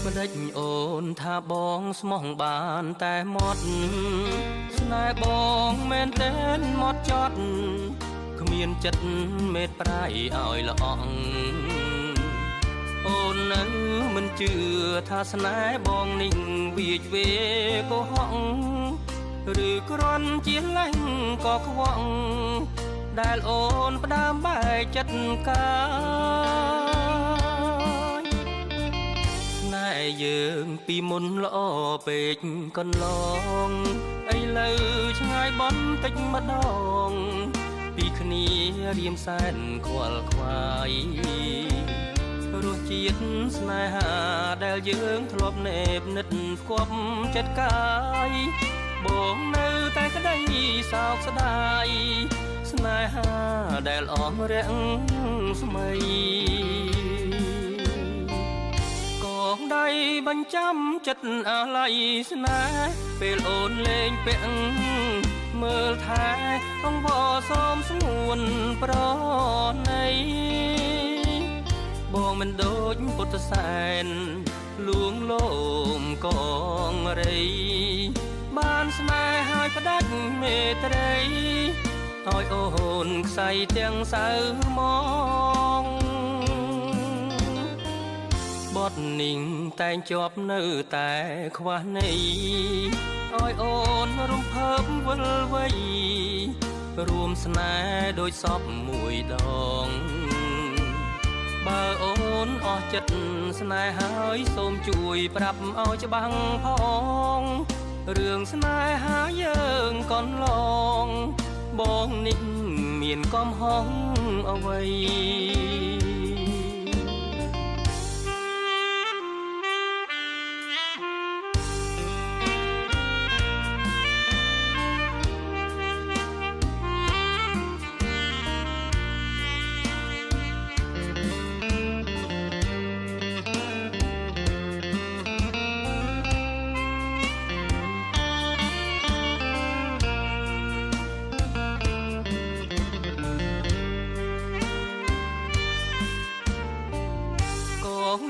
ម្ដេចអូនថាបងស្មោះបានតែមាត់ស្នេហ៍បងមែនតែនមាត់ចត់គ្មានចិត្តមេត្រាយឲ្យល្អក់អូននៅមិនជឿថាស្នេហ៍បងនេះវាចវេកុហកឬគ្រាន់ជាលេងក៏ខ្វក់ដែលអូនផ្ដើមបែកចិត្តកាយស្នេហ៍យើងពីមុនល្អពេកកន្លងឥឡូវឆ្ងាយបន្តិចម្ដងពីគ្នារៀមសែនខ្វល់ខ្វាយរសជាតិស្នេហាដែលយើងធ្លាប់ណែបនិតផ្គាប់ចិត្តកាយបងនៅតែក្តីសោកស្ដាយស្នេហាដែលអស់រាំងស្មីកងដៃបញ្ចាំចិត្តអាឡ័យស្នេហ៍ពេលអូនលេងពាក់មើលថែអង្វរសូមស្ងួនប្រណីបងមិនដូចពុទ្ធសែនលួងលោមកងរីបានស្នេហ៍ឲ្យផ្ដាច់មេត្រីឲ្យអូនខ្សែទាំងសៅមកបទនេះតែងជាប់នៅតែខ្វះន័យឲ្យអូនរំភើបវិលវ័យរួមស្នេហ៍ដូចសពមួយដងបើអូនអស់ចិត្តស្នេហ៍ហើយសូមជួយប្រាប់ឲ្យច្បាស់ផងរឿងស្នេហាយើងកន្លងបងនេះមានកំហុសអ្វី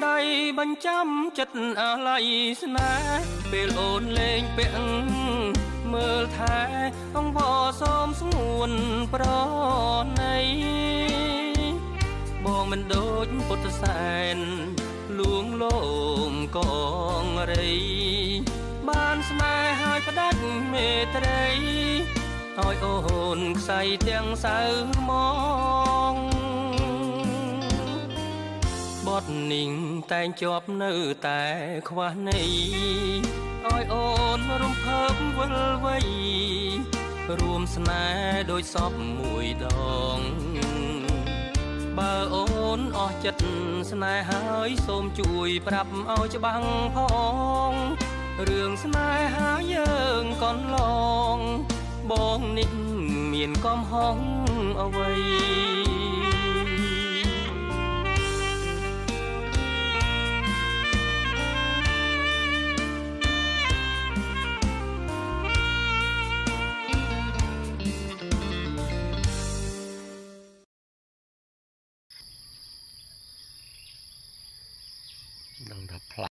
ដៃបញ្ចាំចិត្តអាឡ័យស្នេហ៍ពេលអូនលេងពាក់មើលថែអង្វរសូមស្ងួនប្រណីបងមិនដូចពុទ្ធសែនលួងលោមកងរីបានស្នេហ៍ឲ្យផ្ដាច់មេត្រីឲ្យអូនខ្សែទាំងសៅមកបទនេះតែងជាប់នៅតែខ្វះន័យឲ្យអូនរំភើបវិលវ័យរួមស្នេហ៍ដូចសពមួយដងបើអូនអស់ចិត្តស្នេហ៍ហើយសូមជួយប្រាប់ឲ្យច្បាស់ផងរឿងស្នេហាយើងកន្លងបងនេះមានកំហុសអ្វី